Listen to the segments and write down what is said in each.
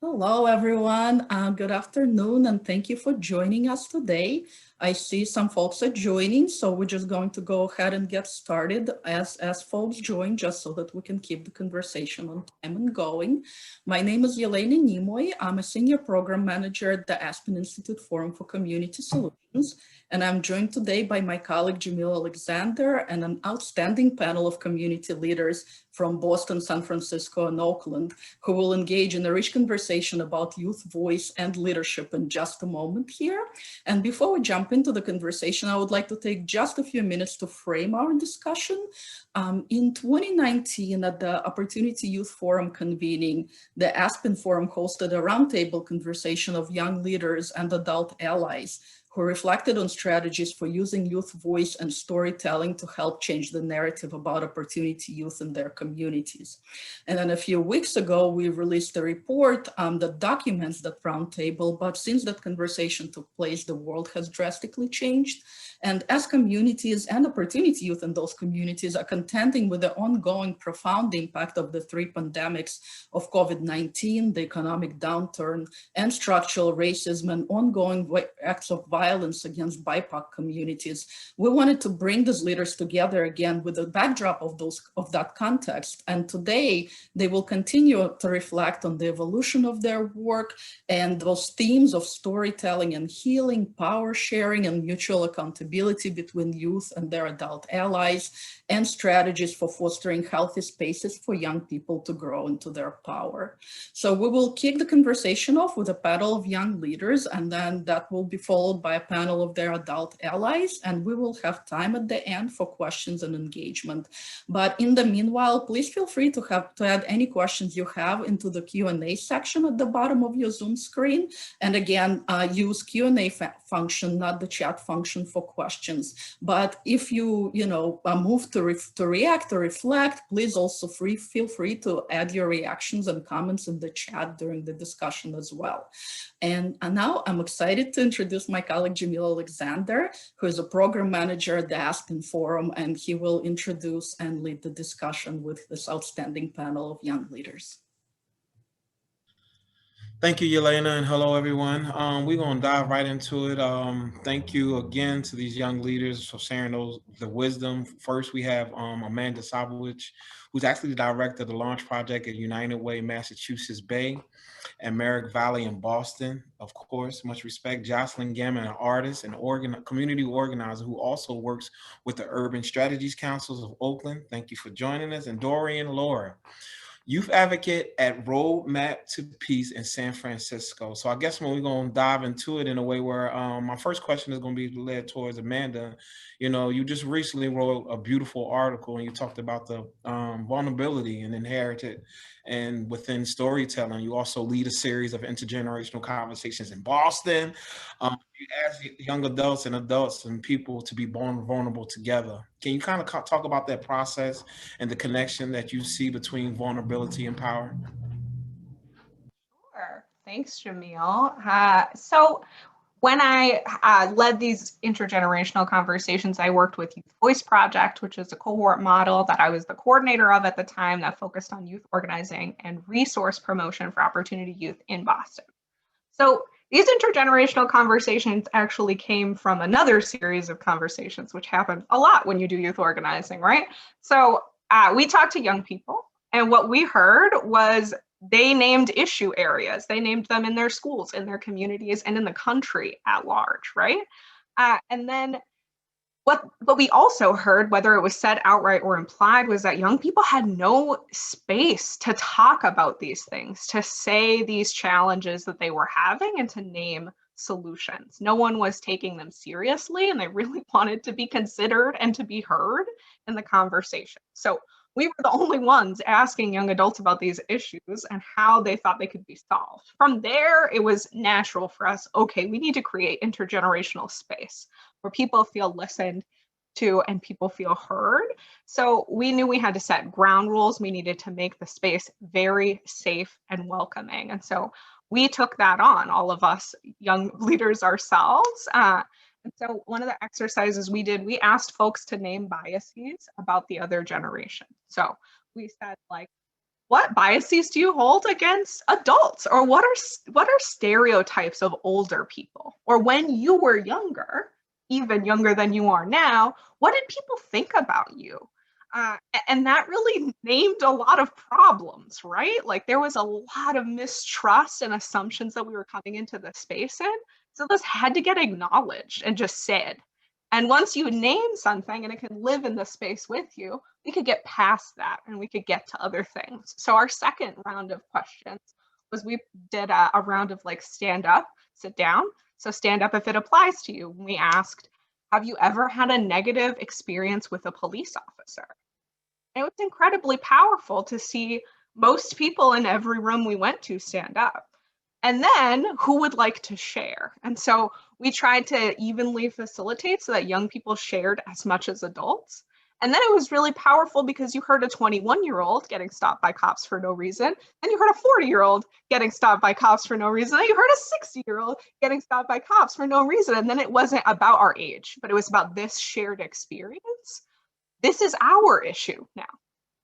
Hello, everyone. Good afternoon, and thank you for joining us today. I see some folks are joining, so we're just going to go ahead and get started as folks join, just so that we can keep the conversation on time and going. My name is Yelena Nimoy. I'm a senior program manager at the Aspen Institute Forum for Community Solutions, and I'm joined today by my colleague Jamil Alexander and an outstanding panel of community leaders from Boston, San Francisco, and Oakland, who will engage in a rich conversation about youth voice and leadership in just a moment here. And before we jump into the conversation, I would like to take just a few minutes to frame our discussion. In 2019, at the Opportunity Youth Forum convening, the Aspen Forum hosted a roundtable conversation of young leaders and adult allies who reflected on strategies for using youth voice and storytelling to help change the narrative about opportunity youth in their communities. And then a few weeks ago, we released a report that documents that roundtable, but since that conversation took place, the world has drastically changed. And as communities and opportunity youth in those communities are contending with the ongoing profound impact of the three pandemics of COVID-19, the economic downturn, and structural racism and ongoing acts of violence against BIPOC communities, we wanted to bring these leaders together again with the backdrop of that context. And today, they will continue to reflect on the evolution of their work and those themes of storytelling and healing, power sharing, and mutual accountability between youth and their adult allies, and strategies for fostering healthy spaces for young people to grow into their power. So we will kick the conversation off with a panel of young leaders, and then that will be followed by a panel of their adult allies, and we will have time at the end for questions and engagement. But in the meanwhile, please feel free to add any questions you have into the Q&A section at the bottom of your Zoom screen. And again, use Q&A function, not the chat function, for questions. But if you move to react or reflect, please also feel free to add your reactions and comments in the chat during the discussion as well. And now I'm excited to introduce my colleague Jamil Alexander, who is a program manager at the Aspen Forum, and he will introduce and lead the discussion with this outstanding panel of young leaders. Thank you, Yelena, and hello, everyone. We're going to dive right into it. Thank you again to these young leaders for sharing the wisdom. First, we have Amanda Sobovich, who's actually the director of the Launch Project at United Way, Massachusetts Bay, and Merrick Valley in Boston. Of course, much respect. Jocelyn Gammon, an artist and community organizer who also works with the Urban Strategies Councils of Oakland. Thank you for joining us. And Dorian Laura, youth advocate at Roadmap to Peace in San Francisco. So I guess when we're going to dive into it in a way where my first question is going to be led towards Amanda. You just recently wrote a beautiful article and you talked about the vulnerability and inherited and within storytelling. You also lead a series of intergenerational conversations in Boston. You ask young adults and people to be born vulnerable together. Can you kind of talk about that process and the connection that you see between vulnerability and power? Sure. Thanks, Jamil. So when I led these intergenerational conversations, I worked with Youth Voice Project, which is a cohort model that I was the coordinator of at the time that focused on youth organizing and resource promotion for opportunity youth in Boston. So these intergenerational conversations actually came from another series of conversations, which happens a lot when you do youth organizing, right? So we talked to young people, and what we heard was they named issue areas. They named them in their schools, in their communities, and in the country at large, right? And then what we also heard, whether it was said outright or implied, was that young people had no space to talk about these things, to say these challenges that they were having and to name solutions. No one was taking them seriously, and they really wanted to be considered and to be heard in the conversation. So we were the only ones asking young adults about these issues and how they thought they could be solved. From there, it was natural for us, okay, we need to create intergenerational space where people feel listened to and people feel heard. So we knew we had to set ground rules. We needed to make the space very safe and welcoming. And so we took that on, all of us young leaders ourselves. And so one of the exercises we did, we asked folks to name biases about the other generation. So we said, like, what biases do you hold against adults? Or what are stereotypes of older people? Or when you were younger, even younger than you are now, what did people think about you? And that really named a lot of problems, right? Like there was a lot of mistrust and assumptions that we were coming into the space in. So those had to get acknowledged and just said. And once you name something and it can live in the space with you, we could get past that and we could get to other things. So our second round of questions was we did a round of like stand up, sit down. So stand up if it applies to you. We asked, have you ever had a negative experience with a police officer? And it was incredibly powerful to see most people in every room we went to stand up. And then who would like to share? And so we tried to evenly facilitate so that young people shared as much as adults. And then it was really powerful because you heard a 21-year-old getting stopped by cops for no reason. And you heard a 40-year-old getting stopped by cops for no reason. And you heard a 60-year-old getting stopped by cops for no reason. And then it wasn't about our age, but it was about this shared experience. This is our issue now,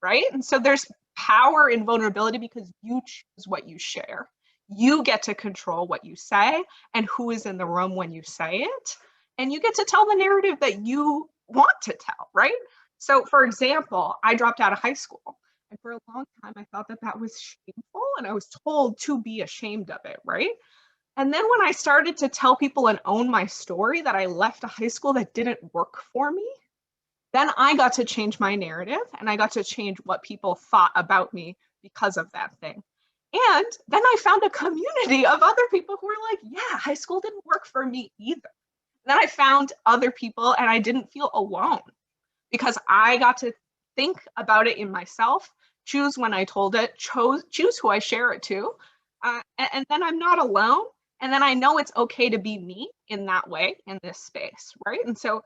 right? And so there's power in vulnerability because you choose what you share. You get to control what you say and who is in the room when you say it. And you get to tell the narrative that you want to tell, right? So, for example, I dropped out of high school. And for a long time, I thought that that was shameful. And I was told to be ashamed of it, right? And then when I started to tell people and own my story that I left a high school that didn't work for me, then I got to change my narrative and I got to change what people thought about me because of that thing. And then I found a community of other people who were like, yeah, high school didn't work for me either. And then I found other people and I didn't feel alone because I got to think about it in myself, choose when I told it, choose who I share it to. And then I'm not alone. And then I know it's okay to be me in that way in this space, right? And so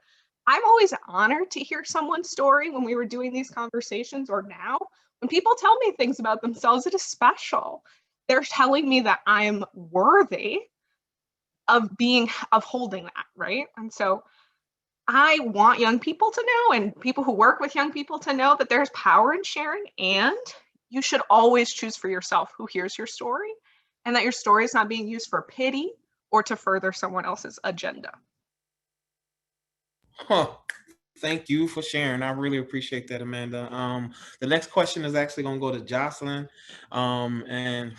I'm always honored to hear someone's story when we were doing these conversations or now. When people tell me things about themselves, it is special. They're telling me that I'm worthy of holding that, right? And so I want young people to know and people who work with young people to know that there's power in sharing and you should always choose for yourself who hears your story and that your story is not being used for pity or to further someone else's agenda. Huh. Thank you for sharing. I really appreciate that, Amanda. The next question is actually going to go to Jocelyn. And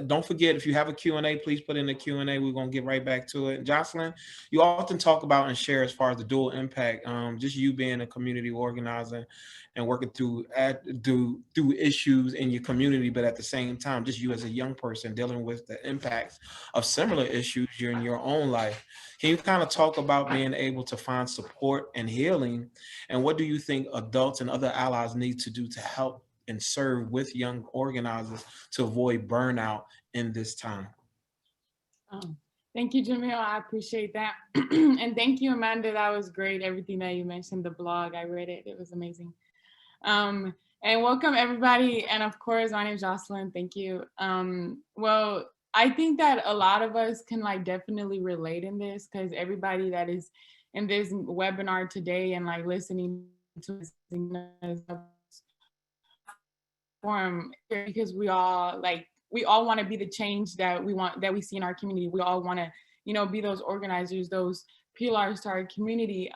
don't forget, if you have a Q&A, please put in the Q&A. We're going to get right back to it. Jocelyn, you often talk about and share as far as the dual impact, just you being a community organizer and working through issues in your community, but at the same time, just you as a young person dealing with the impacts of similar issues in your own life. Can you kind of talk about being able to find support and healing? And what do you think adults and other allies need to do to help and serve with young organizers to avoid burnout in this time? Thank you, Jamil. I appreciate that. And thank you, Amanda. That was great. Everything that you mentioned, the blog, I read it. It was amazing. And welcome, everybody. And of course, my name is Jocelyn. Thank you. Well, I think that a lot of us can like definitely relate in this because everybody that is in this webinar today and like listening to this forum, because we all want to be the change that we see in our community. We all want to, be those organizers, those pillars to our community.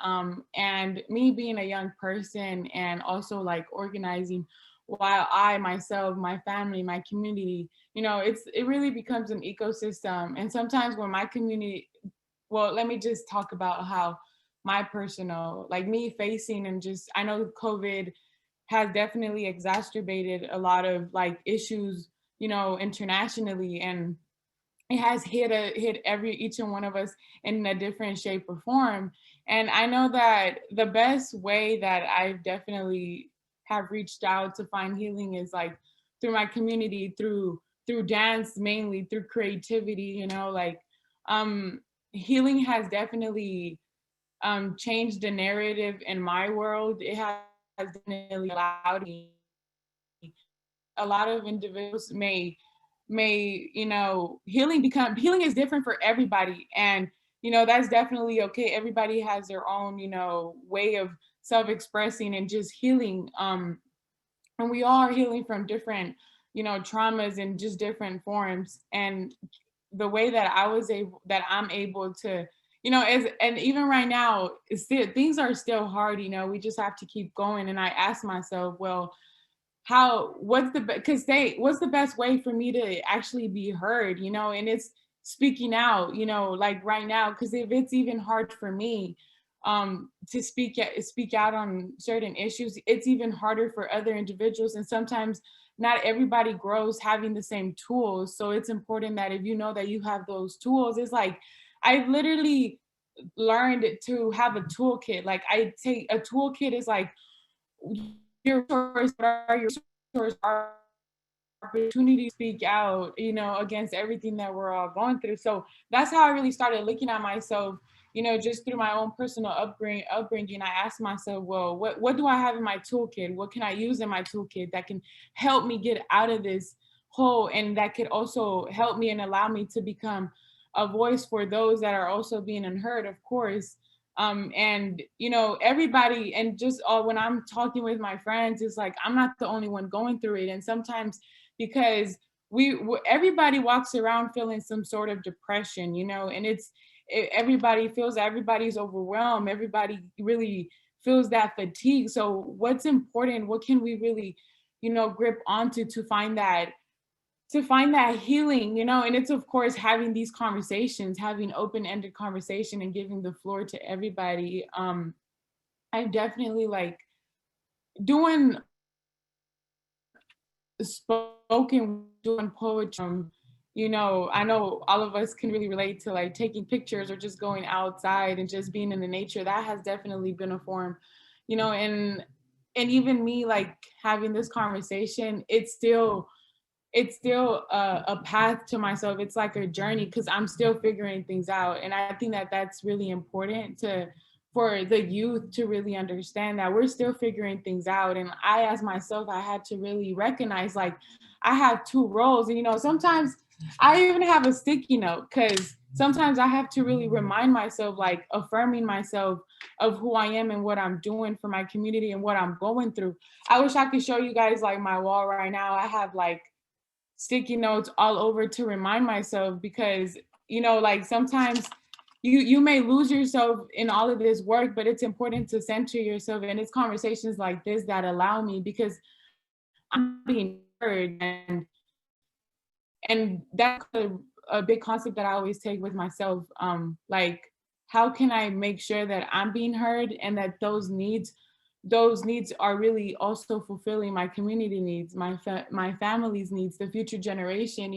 And me being a young person and also like organizing while I myself, my family, my community, it really becomes an ecosystem. And sometimes when my community, well, let me just talk about how my personal, like me facing and just, I know COVID has definitely exacerbated a lot of like issues, internationally, and it has hit each and one of us in a different shape or form. And I know that the best way that I've definitely have reached out to find healing is like through my community, through dance, mainly through creativity, healing has definitely changed the narrative in my world. It has definitely allowed me. A lot of individuals may healing is different for everybody, and that's definitely okay. Everybody has their own way of self-expressing and just healing, and we all are healing from different, traumas in just different forms. And the way that I'm able to, and even right now, things are still hard, we just have to keep going. And I ask myself, well, what's the best way for me to actually be heard, and it's speaking out, like right now, because if it's even hard for me to speak out on certain issues, it's even harder for other individuals. And sometimes not everybody grows having the same tools. So it's important that if you know that you have those tools, it's like I literally learned to have a toolkit. Like I take a toolkit is like your resources, what are your resources, opportunity to speak out, against everything that we're all going through. So that's how I really started looking at myself, just through my own personal upbringing. I asked myself, well, what do I have in my toolkit? What can I use in my toolkit that can help me get out of this hole, and that could also help me and allow me to become a voice for those that are also being unheard, of course. And everybody, and just when I'm talking with my friends, it's like I'm not the only one going through it. And sometimes because everybody walks around feeling some sort of depression, and everybody feels that everybody's overwhelmed, everybody really feels that fatigue. So what's important, what can we really grip onto to find that healing, and it's of course having these conversations, having open-ended conversation and giving the floor to everybody. I definitely like doing spoken, doing poetry. I know all of us can really relate to like taking pictures or just going outside and just being in the nature. That has definitely been a form, and even me like having this conversation, it's still a path to myself. It's like a journey because I'm still figuring things out. And I think that that's really important for the youth to really understand that we're still figuring things out. And I, as myself, I had to really recognize like I have two roles. And, sometimes I even have a sticky note because sometimes I have to really remind myself, like affirming myself of who I am and what I'm doing for my community and what I'm going through. I wish I could show you guys like my wall right now. I have like sticky notes all over to remind myself because, like sometimes you may lose yourself in all of this work, but it's important to center yourself. And it's conversations like this that allow me, because I'm being heard. And that's a big concept that I always take with myself. Like, how can I make sure that I'm being heard and that those needs are really also fulfilling my community needs, my family's needs, the future generation.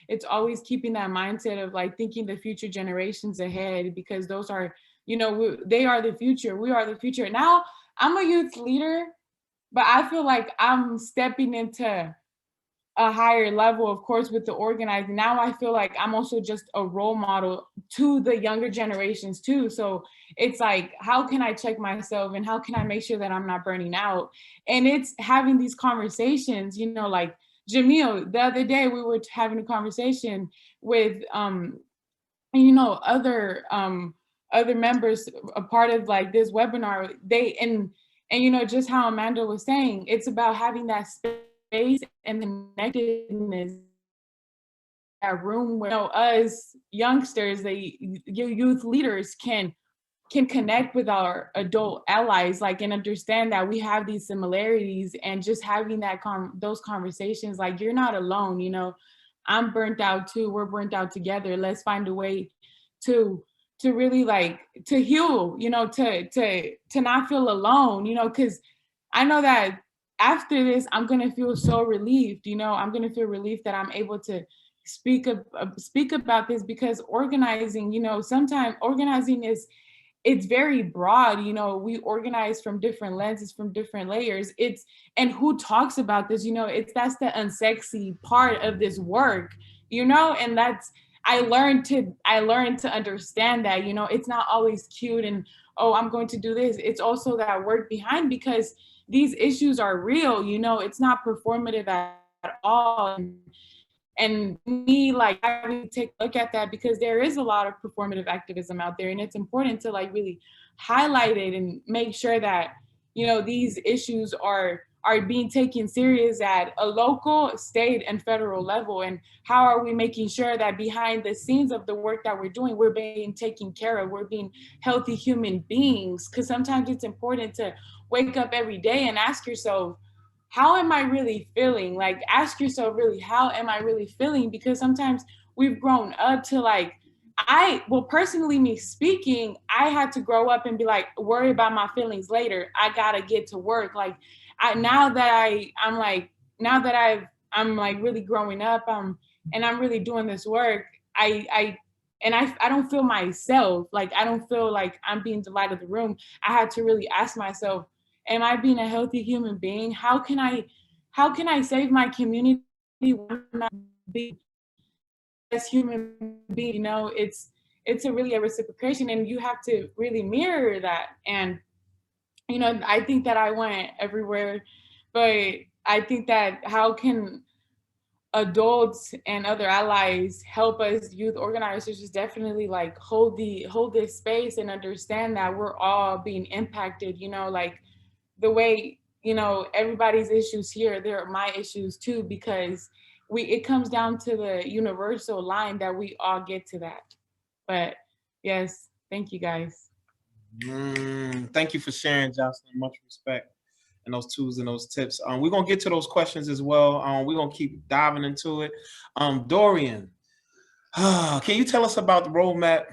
It's always keeping that mindset of like thinking the future generations ahead, because those are, they are the future. We are the future. Now I'm a youth leader, but I feel like I'm stepping into a higher level, of course, with the organizing. Now I feel like I'm also just a role model to the younger generations too. So it's like, how can I check myself and how can I make sure that I'm not burning out? And it's having these conversations, like Jamil, the other day we were having a conversation with, other members, a part of like this webinar, and just how Amanda was saying, it's about having that space and the connectedness, that room where us youngsters, youth leaders can connect with our adult allies, like, and understand that we have these similarities, and just having those conversations, like, you're not alone, I'm burnt out too, we're burnt out together, let's find a way to really like to heal, to not feel alone, because I know that after this, I'm going to feel so relieved, I'm going to feel relieved that I'm able to speak about this, because organizing, sometimes organizing it's very broad, we organize from different lenses, from different layers. And who talks about this, that's the unsexy part of this work, and I learned to understand that, it's not always cute and, oh, I'm going to do this. It's also that work behind, because these issues are real, it's not performative at all. And me, like, having to take a look at that, because there is a lot of performative activism out there, and it's important to like really highlight it and make sure that, these issues are are being taken serious at a local, state, and federal level? And how are we making sure that behind the scenes of the work that we're doing, we're being taken care of, we're being healthy human beings? Because sometimes it's important to wake up every day and ask yourself, how am I really feeling? Like, ask yourself really, how am I really feeling? Because sometimes we've grown up to like, personally, me speaking, I had to grow up and be like, worry about my feelings later. I gotta get to work. Like, now that I'm like really growing up, and I'm really doing this work, I don't feel myself. Like, I don't feel like I'm being the light of the room. I had to really ask myself, am I being a healthy human being? How can I save my community when I'm not being as human being? You know, it's a really a reciprocation, and you have to really mirror that. And you know, I think that I went everywhere, but I think that how can adults and other allies help us youth organizers is definitely like hold this space and understand that we're all being impacted. You know, like the way, you know, everybody's issues here, they're my issues too, because it comes down to the universal line that we all get to that. But yes, thank you guys. Thank you for sharing, Jocelyn. Much respect and those tools and those tips. We're gonna get to those questions as well. We're gonna keep diving into it. Dorian, can you tell us about the roadmap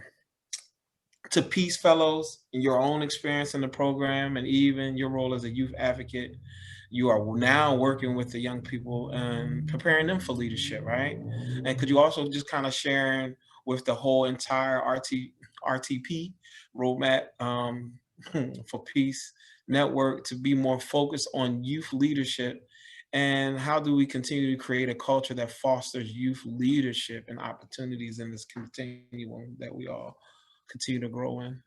to Peace Fellows and your own experience in the program, and even your role as a youth advocate? You are now working with the young people and preparing them for leadership, right? And could you also just kind of sharing with the whole entire RTP roadmap for Peace Network to be more focused on youth leadership, and how do we continue to create a culture that fosters youth leadership and opportunities in this continuum that we all continue to grow in?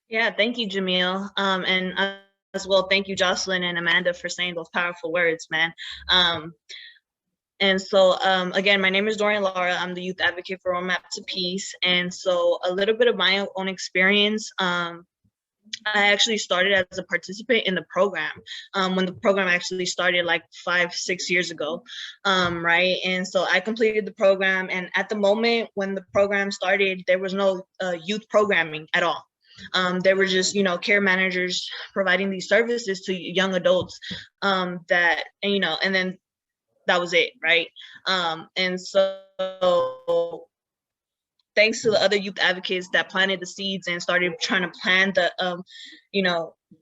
Yeah, thank you, Jamil. And as well, thank you, Jocelyn and Amanda, for saying those powerful words, man. And so, again, my name is Dorian Lara. I'm the youth advocate for Roadmap to Peace. And so a little bit of my own experience. I actually started as a participant in the program when the program actually started like 5-6 years ago, right? And so I completed the program, and at the moment when the program started, there was no youth programming at all. There were just, you know, care managers providing these services to young adults and then that was it, right? And so thanks to the other youth advocates that planted the seeds and started trying to plan the,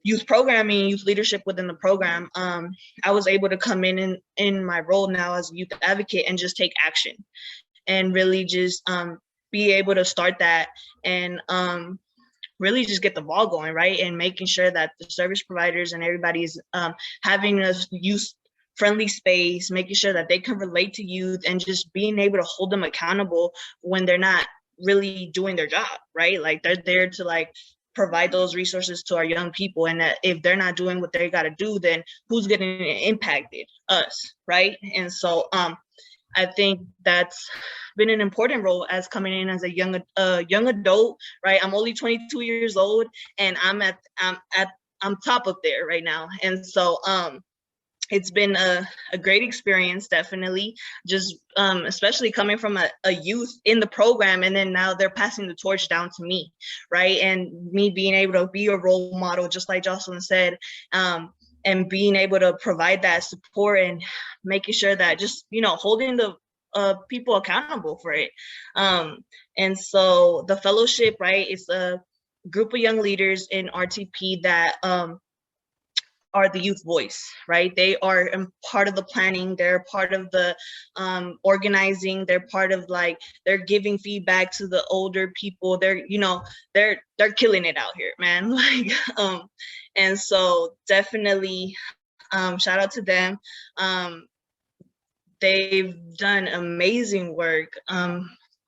youth programming, youth leadership within the program, I was able to come in my role now as a youth advocate and just take action and really just be able to start that and really just get the ball going, right? And making sure that the service providers and everybody's having a youth-friendly space, making sure that they can relate to youth and just being able to hold them accountable when they're not really doing their job, right? Like they're there to like provide those resources to our young people, and that if they're not doing what they got to do, then who's getting impacted? Us, right? And so I think that's been an important role as coming in as a young adult, right? I'm only 22 years old, and I'm top up there right now, and so it's been a great experience, definitely. Just especially coming from a youth in the program, and then now they're passing the torch down to me, right? And me being able to be a role model, just like Jocelyn said, and being able to provide that support and making sure that just, holding the people accountable for it. And so the fellowship, right, is a group of young leaders in RTP that are the youth voice, right? They are part of the planning, they're part of the organizing, they're part of they're giving feedback to the older people. They're killing it out here, man. And so definitely shout out to them. They've done amazing work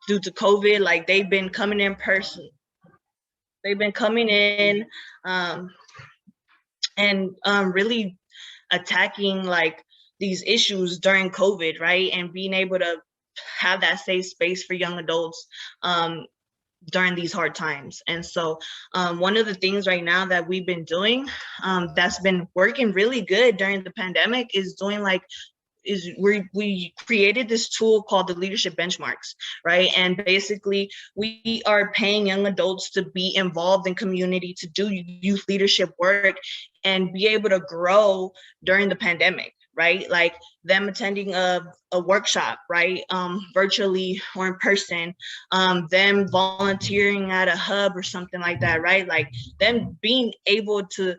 due to COVID. They've been coming in person. They've been coming in and really attacking these issues during COVID, right? And being able to have that safe space for young adults during these hard times. And so one of the things right now that we've been doing that's been working really good during the pandemic is doing like we created this tool called the leadership benchmarks, right? And basically we are paying young adults to be involved in community, to do youth leadership work and be able to grow during the pandemic, right? Like them attending a workshop, right? Virtually or in person, them volunteering at a hub or something like that, right? Like them being able to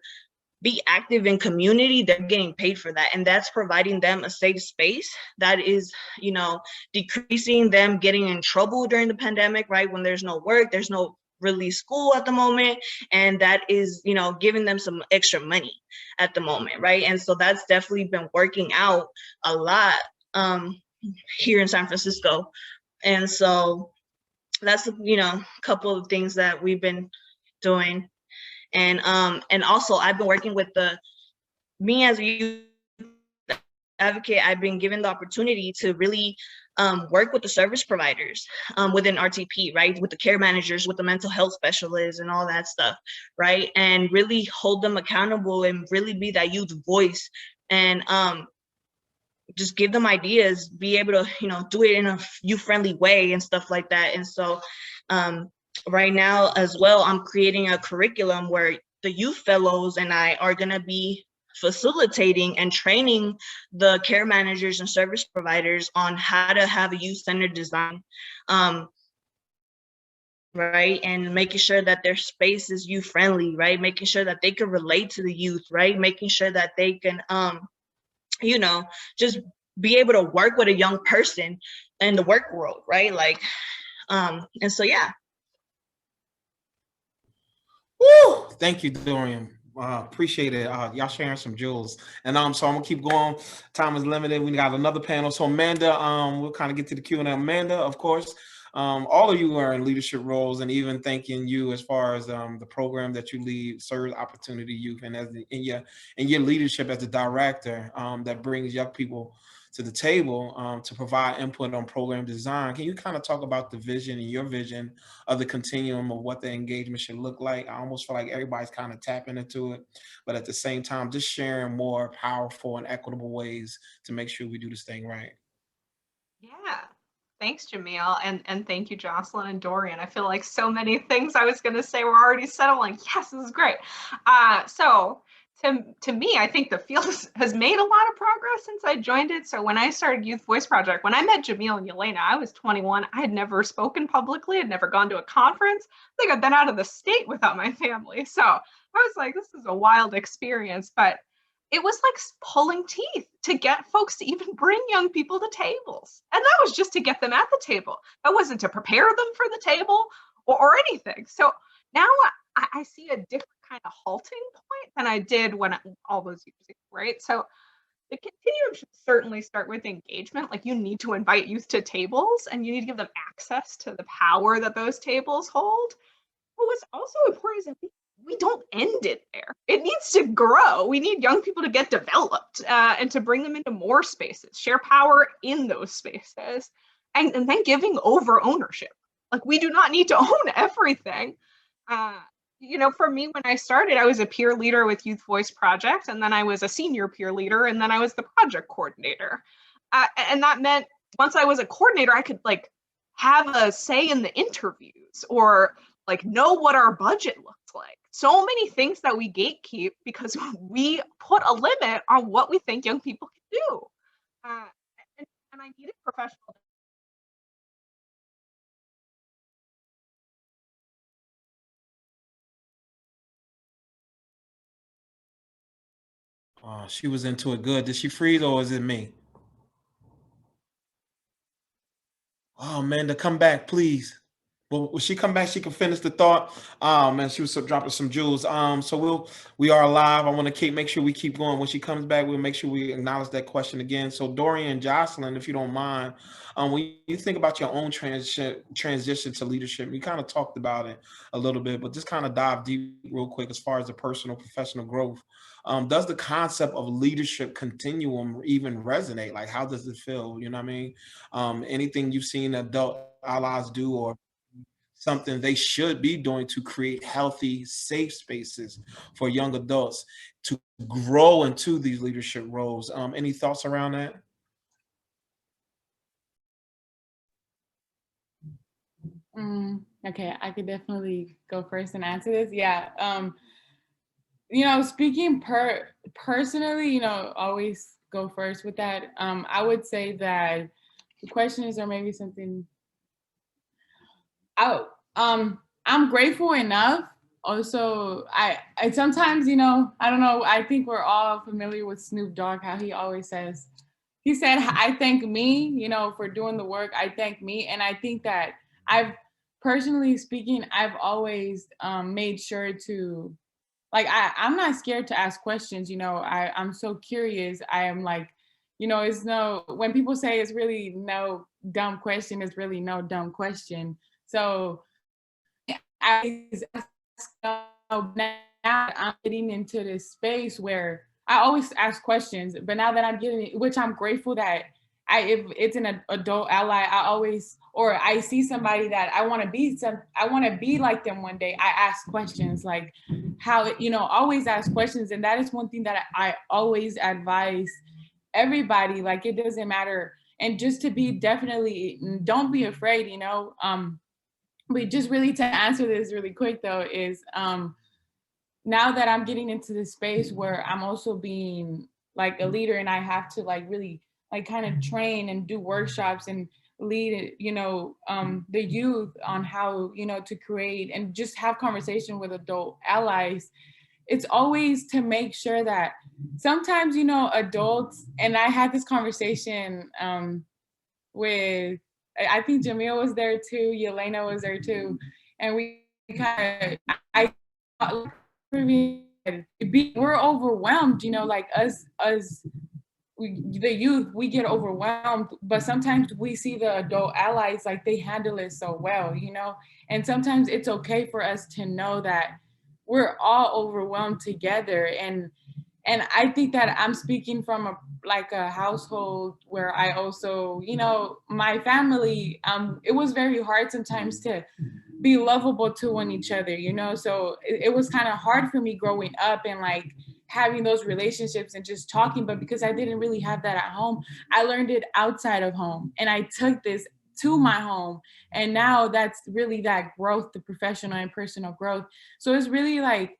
be active in community, they're getting paid for that. And that's providing them a safe space that is, you know, decreasing them getting in trouble during the pandemic, right? When there's no work, there's no really school at the moment. And that is, you know, giving them some extra money at the moment, right? And so that's definitely been working out a lot here in San Francisco. And so that's, you know, a couple of things that we've been doing. And also I've been working with me as a youth advocate, I've been given the opportunity to really work with the service providers within RTP, right? With the care managers, with the mental health specialists and all that stuff, right? And really hold them accountable and really be that youth voice and just give them ideas, be able to, you know, do it in a youth-friendly way and stuff like that. And so right now as well, I'm creating a curriculum where the youth fellows and I are gonna be facilitating and training the care managers and service providers on how to have a youth-centered design, right? And making sure that their space is youth-friendly, right? Making sure that they can relate to the youth, right? Making sure that they can, you know, just be able to work with a young person in the work world, right? Like, and so, yeah. Woo! Thank you, Dorian. Appreciate it. Y'all sharing some jewels. And so I'm gonna keep going. Time is limited. We got another panel. So Amanda, we'll kind of get to the Q&A. Amanda, of course, all of you are in leadership roles, and even thanking you as far as the program that you lead serves Opportunity Youth, and as in your leadership as the director that brings young people to the table to provide input on program design. Can you kind of talk about the vision and your vision of the continuum of what the engagement should look like? I almost feel like everybody's kind of tapping into it, but at the same time, just sharing more powerful and equitable ways to make sure we do this thing right. Yeah. Thanks, Jamil. And thank you, Jocelyn and Dorian. I feel like so many things I was going to say were already said. I'm like, yes, this is great. So to me, I think the field has made a lot of progress since I joined it. So when I started Youth Voice Project, when I met Jamil and Yelena, I was 21. I had never spoken publicly. I'd never gone to a conference. I think I'd been out of the state without my family. So I was like, this is a wild experience. But it was like pulling teeth to get folks to even bring young people to tables. And that was just to get them at the table. That wasn't to prepare them for the table or anything. So now I see a different kind of halting point than I did when all those years ago, right? So the continuum should certainly start with engagement. Like you need to invite youth to tables and you need to give them access to the power that those tables hold. But what's also important is that we don't end it there. It needs to grow. We need young people to get developed and to bring them into more spaces, share power in those spaces, and then giving over ownership. Like we do not need to own everything. You know, for me, when I started, I was a peer leader with Youth Voice Project, and then I was a senior peer leader, and then I was the project coordinator. And that meant once I was a coordinator, I could like have a say in the interviews or like know what our budget looked like. So many things that we gatekeep because we put a limit on what we think young people can do. And I needed professional. She was into it good. Did she freeze or is it me? Oh, Amanda, come back, please. Well, when she come back, she can finish the thought. Man, she was dropping some jewels. So we are live. I want to make sure we keep going. When she comes back, we'll make sure we acknowledge that question again. So Dorian and Jocelyn, if you don't mind, when you think about your own transition to leadership, you kind of talked about it a little bit, but just kind of dive deep real quick as far as the personal, professional growth. Does the concept of leadership continuum even resonate? Like, how does it feel? You know what I mean? Anything you've seen adult allies do or something they should be doing to create healthy, safe spaces for young adults to grow into these leadership roles. Any thoughts around that? Okay, I could definitely go first and answer this. Yeah. You know, speaking personally, you know, always go first with that. I would say that the question is, or maybe something. Oh, I'm grateful enough. Also, I sometimes, you know, I don't know. I think we're all familiar with Snoop Dogg, how he always says, he said, I thank me, you know, for doing the work. I thank me. And I think that I've, personally speaking, I've always made sure to, like, I'm not scared to ask questions, you know, I'm so curious. I am like, you know, it's no, when people say it's really no dumb question, it's really no dumb question. So I ask, now I'm getting into this space where I always ask questions, but now that I'm getting, which I'm grateful that if it's an adult ally, I always, or I see somebody that I want to be like them one day. I ask questions like how, you know, always ask questions. And that is one thing that I always advise everybody, like, it doesn't matter. And just to be definitely, don't be afraid, you know, but just really to answer this really quick though is, now that I'm getting into this space where I'm also being like a leader and I have to like really like kind of train and do workshops and lead, you know, the youth on how, you know, to create and just have conversation with adult allies. It's always to make sure that sometimes, you know, adults, and I had this conversation with, I think Jamil was there too, Yelena was there too, and we kind of, we're overwhelmed, you know, like us the youth, we get overwhelmed, but sometimes we see the adult allies, like they handle it so well, you know, and sometimes it's okay for us to know that we're all overwhelmed together. And I think that I'm speaking from a household where I also, you know, my family, it was very hard sometimes to be lovable to one each other, you know? So it was kind of hard for me growing up and like having those relationships and just talking, but because I didn't really have that at home, I learned it outside of home. And I took this to my home. And now that's really that growth, the professional and personal growth. So it's really like,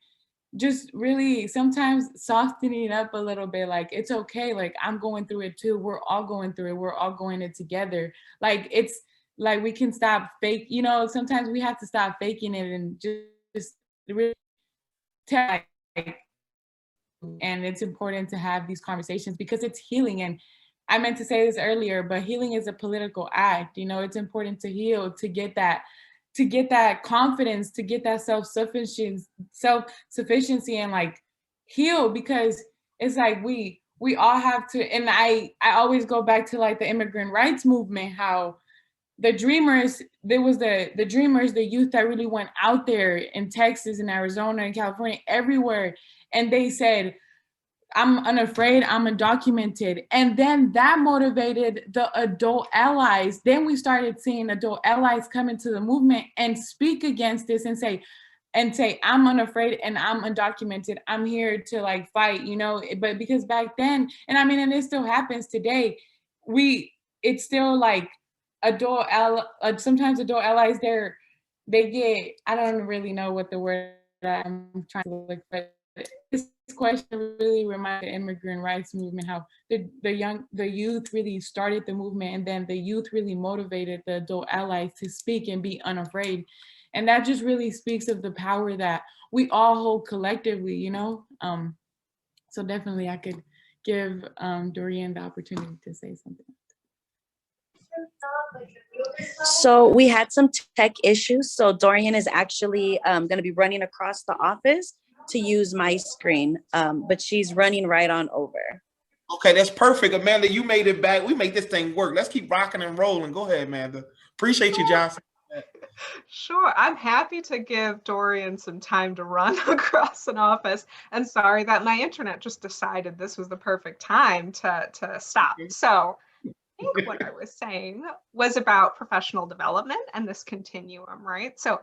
just really sometimes softening up a little bit, like it's okay, like I'm going through it too, we're all going through it, we're all going it together. Like it's like we can stop fake, you know, sometimes we have to stop faking it and just really tell, like, and it's important to have these conversations because it's healing. And I meant to say this earlier, but healing is a political act, you know. It's important to heal, to get that confidence, to get that self-sufficiency and like heal, because it's like we all have to. And I always go back to like the immigrant rights movement, how the dreamers, there was the dreamers, the youth that really went out there in Texas and Arizona and California, everywhere, and they said, I'm unafraid, I'm undocumented. And then that motivated the adult allies. Then we started seeing adult allies come into the movement and speak against this and say, I'm unafraid and I'm undocumented. I'm here to like fight, you know. But because back then, and I mean, and it still happens today, it's still like sometimes adult allies, they get, I don't really know what the word that I'm trying to look for. This question really reminds the immigrant rights movement, how the youth really started the movement, and then the youth really motivated the adult allies to speak and be unafraid. And that just really speaks of the power that we all hold collectively, you know? So definitely I could give Dorian the opportunity to say something. So we had some tech issues. So Dorian is actually going to be running across the office to use my screen, but she's running right on over. Okay, that's perfect. Amanda, you made it back. We make this thing work. Let's keep rocking and rolling. Go ahead, Amanda. Appreciate you, Josh. Sure, I'm happy to give Dorian some time to run across an office. And sorry that my internet just decided this was the perfect time to stop. So think what I was saying was about professional development and this continuum, right? So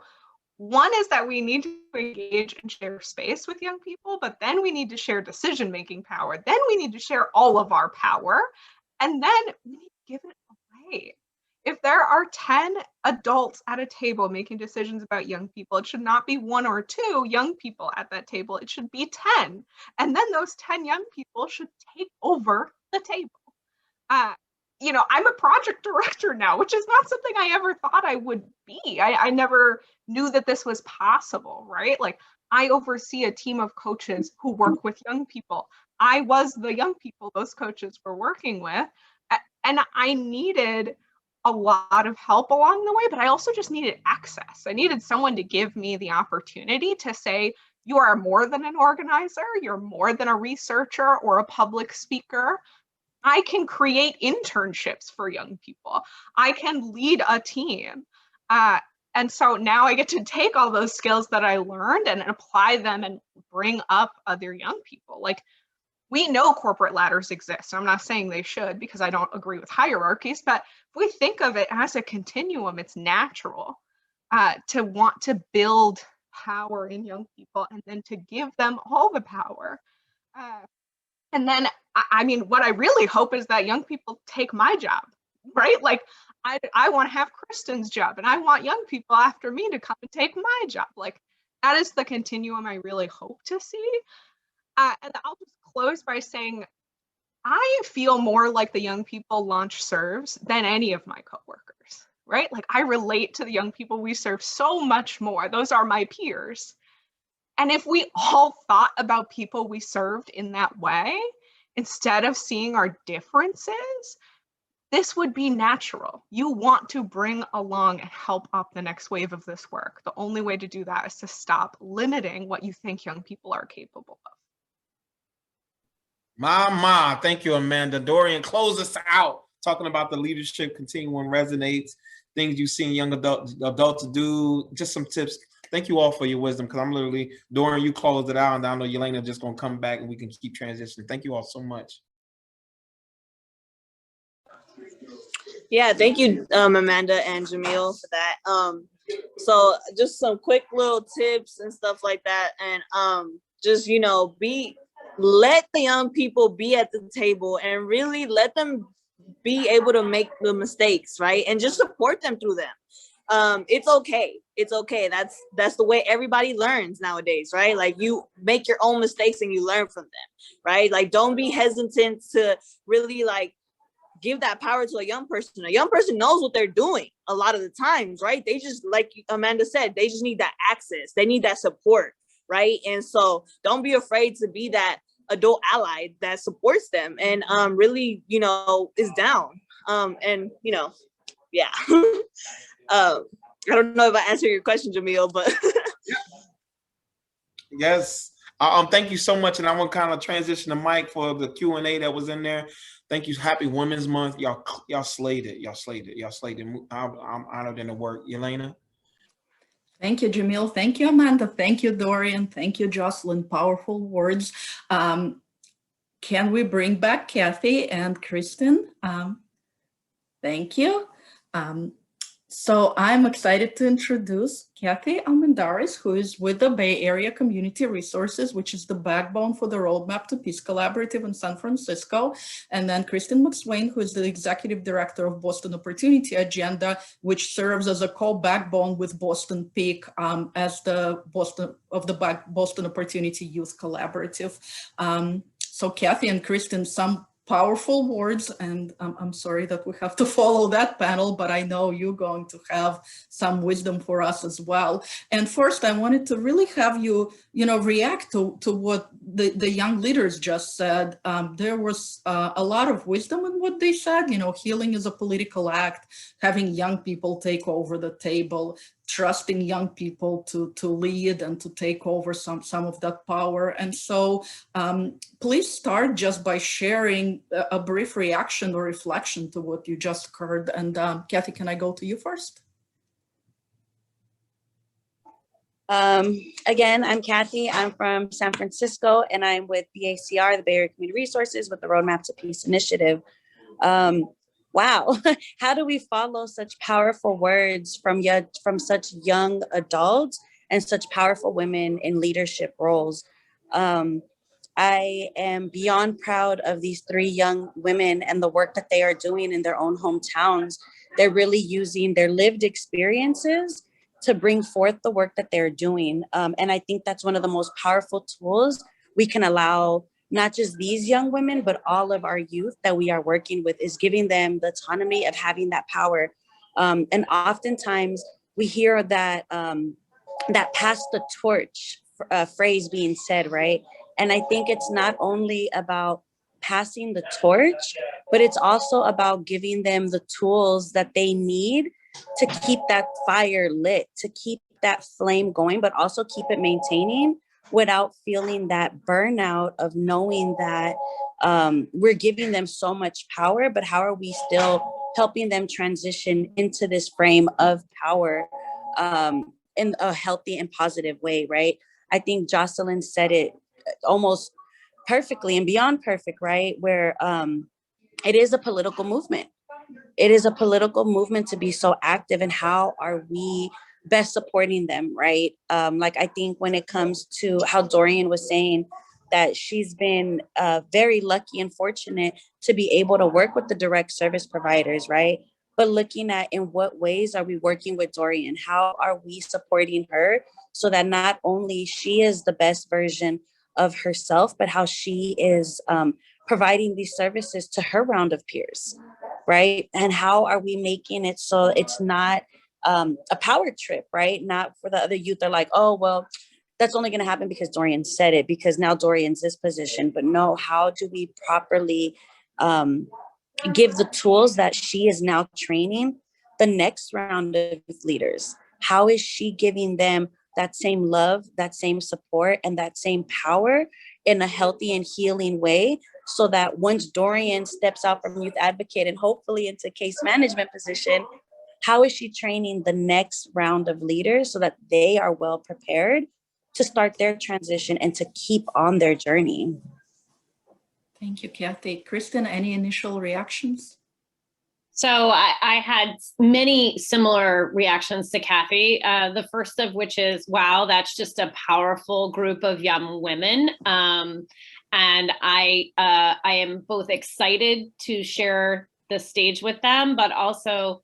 one is that we need to engage and share space with young people, but then we need to share decision-making power. Then we need to share all of our power, and then we need to give it away. If there are 10 adults at a table making decisions about young people, it should not be 1 or 2 young people at that table. It should be 10. And then those 10 young people should take over the table. I'm a project director now, which is not something I ever thought I would be. I never knew that this was possible, right? Like, I oversee a team of coaches who work with young people. I was the young people those coaches were working with. And I needed a lot of help along the way, but I also just needed access. I needed someone to give me the opportunity to say, you are more than an organizer, you're more than a researcher or a public speaker. I can create internships for young people. I can lead a team. And so now I get to take all those skills that I learned and apply them and bring up other young people. Like, we know corporate ladders exist. I'm not saying they should, because I don't agree with hierarchies, but if we think of it as a continuum, it's natural to want to build power in young people and then to give them all the power. And then, I mean, what I really hope is that young people take my job, right? Like, I want to have Kristen's job, and I want young people after me to come and take my job. Like, that is the continuum I really hope to see. And I'll just close by saying, I feel more like the young people launch serves than any of my coworkers, right? Like, I relate to the young people we serve so much more. Those are my peers. And if we all thought about people we served in that way, instead of seeing our differences, this would be natural. You want to bring along and help up the next wave of this work. The only way to do that is to stop limiting what you think young people are capable of. Thank you, Amanda. Dorian, close us out talking about the leadership continuum resonates, things you've seen young adults do, just some tips. Thank you all for your wisdom, because I'm literally, Dorian, you closed it out, and I know Yelena just going to come back and we can keep transitioning. Thank you all so much. Yeah, thank you, Amanda and Jamil, for that. So just some quick little tips and stuff like that, and just let the young people be at the table and really let them be able to make the mistakes, right? And just support them through them. It's okay. It's okay. That's the way everybody learns nowadays, right? Like, you make your own mistakes and you learn from them, right? Like, don't be hesitant to really give that power to a young person. A young person knows what they're doing a lot of the times, right? They just, like Amanda said, they just need that access. They need that support, right? And so don't be afraid to be that adult ally that supports them and really, is down. And, yeah. I don't know if I answered your question, Jamil, but yes. Thank you so much. And I want to kind of transition the mic for the Q&A that was in there. Thank you. Happy Women's Month. Y'all slayed it. Y'all slayed it. I'm honored in the work. Yelena? Thank you, Jamil. Thank you, Amanda. Thank you, Dorian. Thank you, Jocelyn. Powerful words. Can we bring back Kathy and Kristen? Thank you. So I'm excited to introduce Kathy Almendares, who is with the Bay Area Community Resources, which is the backbone for the Roadmap to Peace Collaborative in San Francisco. And then Kristen McSwain, who is the Executive Director of Boston Opportunity Agenda, which serves as a co-backbone with Boston Peak as the Boston Opportunity Youth Collaborative. So Kathy and Kristen, some powerful words, and I'm sorry that we have to follow that panel, but I know you're going to have some wisdom for us as well. And first, I wanted to really have you, react to what the young leaders just said. There was a lot of wisdom in what they said. Healing is a political act, having young people take over the table, trusting young people to lead and to take over some of that power. And so please start just by sharing a brief reaction or reflection to what you just heard. And Kathy, can I go to you first? Again, I'm Kathy. I'm from San Francisco, and I'm with BACR, the Bay Area Community Resources, with the Roadmap to Peace Initiative. wow, how do we follow such powerful words from such young adults and such powerful women in leadership roles? I am beyond proud of these 3 young women and the work that they are doing in their own hometowns. They're really using their lived experiences to bring forth the work that they're doing. And I think that's one of the most powerful tools we can allow not just these young women, but all of our youth that we are working with, is giving them the autonomy of having that power. And oftentimes we hear that that pass the torch phrase being said, right? And I think it's not only about passing the torch, but it's also about giving them the tools that they need to keep that fire lit, to keep that flame going, but also keep it maintaining without feeling that burnout of knowing that we're giving them so much power, but how are we still helping them transition into this frame of power in a healthy and positive way, right? I think Jocelyn said it almost perfectly and beyond perfect, right? Where it is a political movement. It is a political movement to be so active, and how are we best supporting them, right? Like, I think when it comes to how Dorian was saying that she's been very lucky and fortunate to be able to work with the direct service providers, right? But looking at in what ways are we working with Dorian? How are we supporting her so that not only she is the best version of herself, but how she is providing these services to her round of peers, right? And how are we making it so it's not a power trip, right? Not for the other youth. They're like, oh, well, that's only going to happen because Dorian said it, because now Dorian's this position. But no, how do we properly give the tools that she is now training the next round of leaders? How is she giving them that same love, that same support, and that same power in a healthy and healing way, so that once Dorian steps out from youth advocate and hopefully into case management position, how is she training the next round of leaders so that they are well prepared to start their transition and to keep on their journey? Thank you, Kathy. Kristen, any initial reactions? So I had many similar reactions to Kathy. The first of which is, wow, that's just a powerful group of young women. And I am both excited to share the stage with them, but also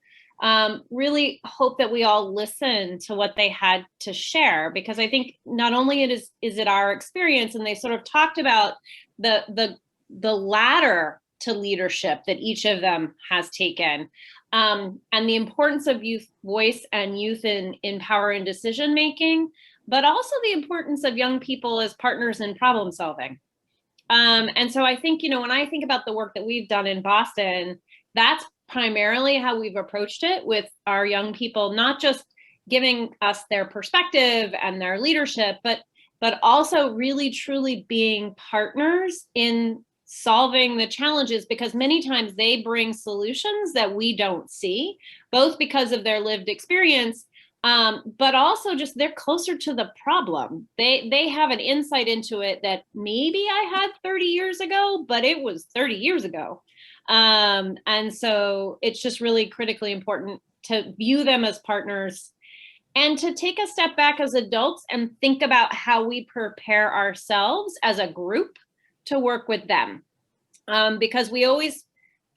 really hope that we all listen to what they had to share, because I think not only is it our experience, and they sort of talked about the ladder to leadership that each of them has taken, and the importance of youth voice and youth in power and decision making, but also the importance of young people as partners in problem solving. And so I think, when I think about the work that we've done in Boston, that's primarily how we've approached it with our young people, not just giving us their perspective and their leadership, but also really truly being partners in solving the challenges, because many times they bring solutions that we don't see, both because of their lived experience, but also just they're closer to the problem. They have an insight into it that maybe I had 30 years ago, but it was 30 years ago. And so it's just really critically important to view them as partners and to take a step back as adults and think about how we prepare ourselves as a group to work with them. Because we always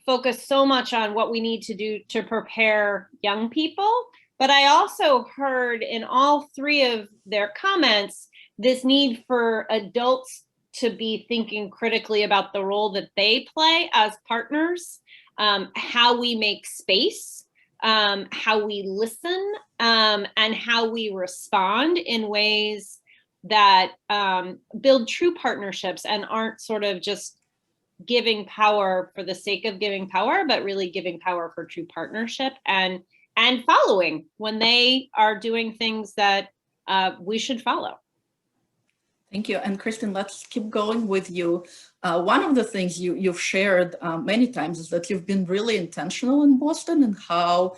focus so much on what we need to do to prepare young people. But I also heard in all 3 of their comments, this need for adults to be thinking critically about the role that they play as partners, how we make space, how we listen, and how we respond in ways that build true partnerships and aren't sort of just giving power for the sake of giving power, but really giving power for true partnership and following when they are doing things that we should follow. Thank you. And Kristen, let's keep going with you. One of the things you've shared many times is that you've been really intentional in Boston and how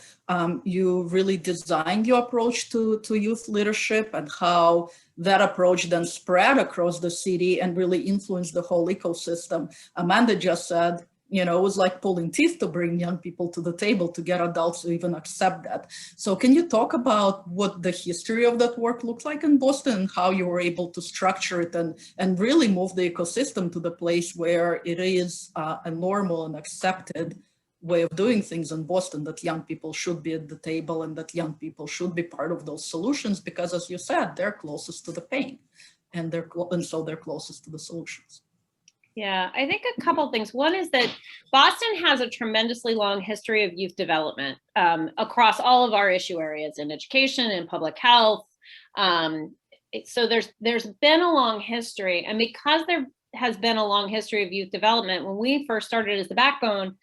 you really designed your approach to youth leadership, and how that approach then spread across the city and really influenced the whole ecosystem. Amanda just said You know, it was like pulling teeth to bring young people to the table, to get adults to even accept that. So can you talk about what the history of that work looked like in Boston, and how you were able to structure it and really move the ecosystem to the place where it is a normal and accepted way of doing things in Boston, that young people should be at the table and that young people should be part of those solutions, because as you said, they're closest to the pain, and so they're closest to the solutions. Yeah, I think a couple things. One is that Boston has a tremendously long history of youth development across all of our issue areas in education and public health. So there's been a long history, and because there has been a long history of youth development, when we first started as the backbone,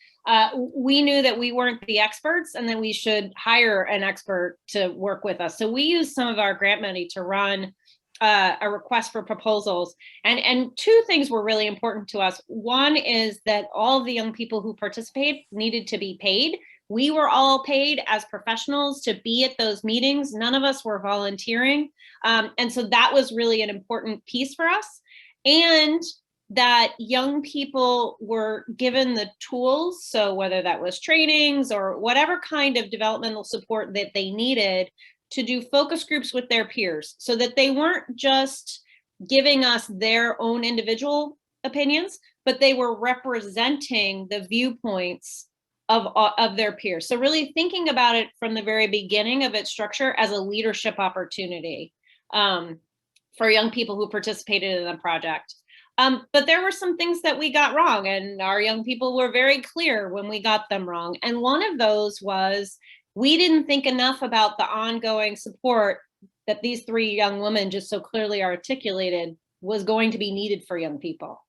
we knew that we weren't the experts and that we should hire an expert to work with us. So we used some of our grant money to run a request for proposals. And two things were really important to us. One is that all of the young people who participate needed to be paid. We were all paid as professionals to be at those meetings. None of us were volunteering. And so that was really an important piece for us. And that young people were given the tools, so whether that was trainings or whatever kind of developmental support that they needed, to do focus groups with their peers, so that they weren't just giving us their own individual opinions, but they were representing the viewpoints of their peers. So really thinking about it from the very beginning of its structure as a leadership opportunity for young people who participated in the project. But there were some things that we got wrong, and our young people were very clear when we got them wrong. And one of those was, we didn't think enough about the ongoing support that these three young women just so clearly articulated was going to be needed for young people.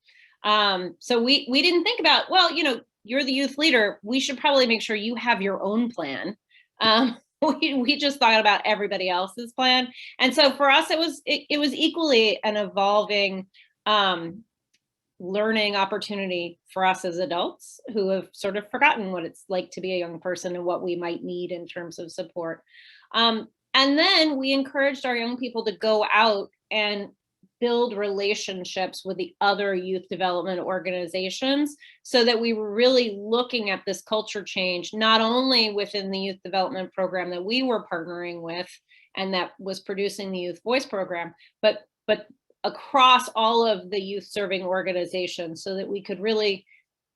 So we didn't think about, well, you know, you're the youth leader, we should probably make sure you have your own plan. We just thought about everybody else's plan. And so for us, it was equally an evolving learning opportunity for us as adults who have sort of forgotten what it's like to be a young person and what we might need in terms of support. And then we encouraged our young people to go out and build relationships with the other youth development organizations, so that we were really looking at this culture change, not only within the youth development program that we were partnering with and that was producing the Youth Voice program, but across all of the youth serving organizations, so that we could really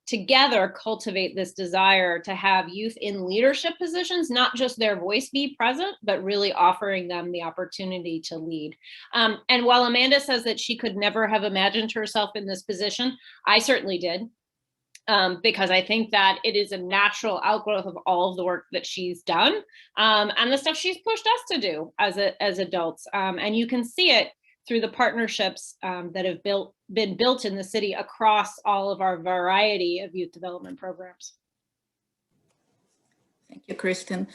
together cultivate this desire to have youth in leadership positions, not just their voice be present, but really offering them the opportunity to lead. And while Amanda says that she could never have imagined herself in this position, I certainly did. Because I think that it is a natural outgrowth of all of the work that she's done and the stuff she's pushed us to do as adults. And you can see it through the partnerships that have been built in the city across all of our variety of youth development programs. Thank you, Kristen.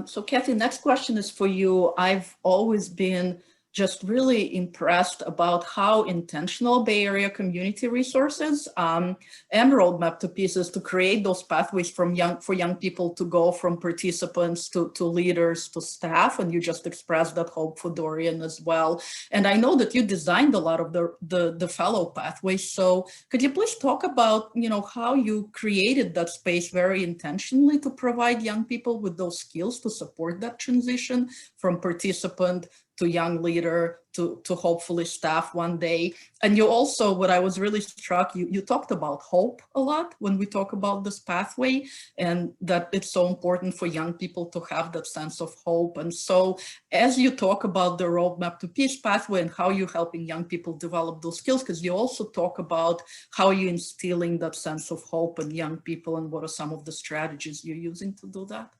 So Kathy, next question is for you. I've always been just really impressed about how intentional Bay Area community resources and roadmap to pieces to create those pathways for young people to go from participants to leaders to staff. And you just expressed that hope for Dorian as well. And I know that you designed a lot of the fellow pathways. So could you please talk about, you know, how you created that space very intentionally to provide young people with those skills to support that transition from participant to young leader to hopefully staff one day. And you also, what I was really struck, you talked about hope a lot when we talk about this pathway, and that it's so important for young people to have that sense of hope. And so as you talk about the roadmap to peace pathway and how you're helping young people develop those skills, because you also talk about how you're instilling that sense of hope in young people and what are some of the strategies you're using to do that?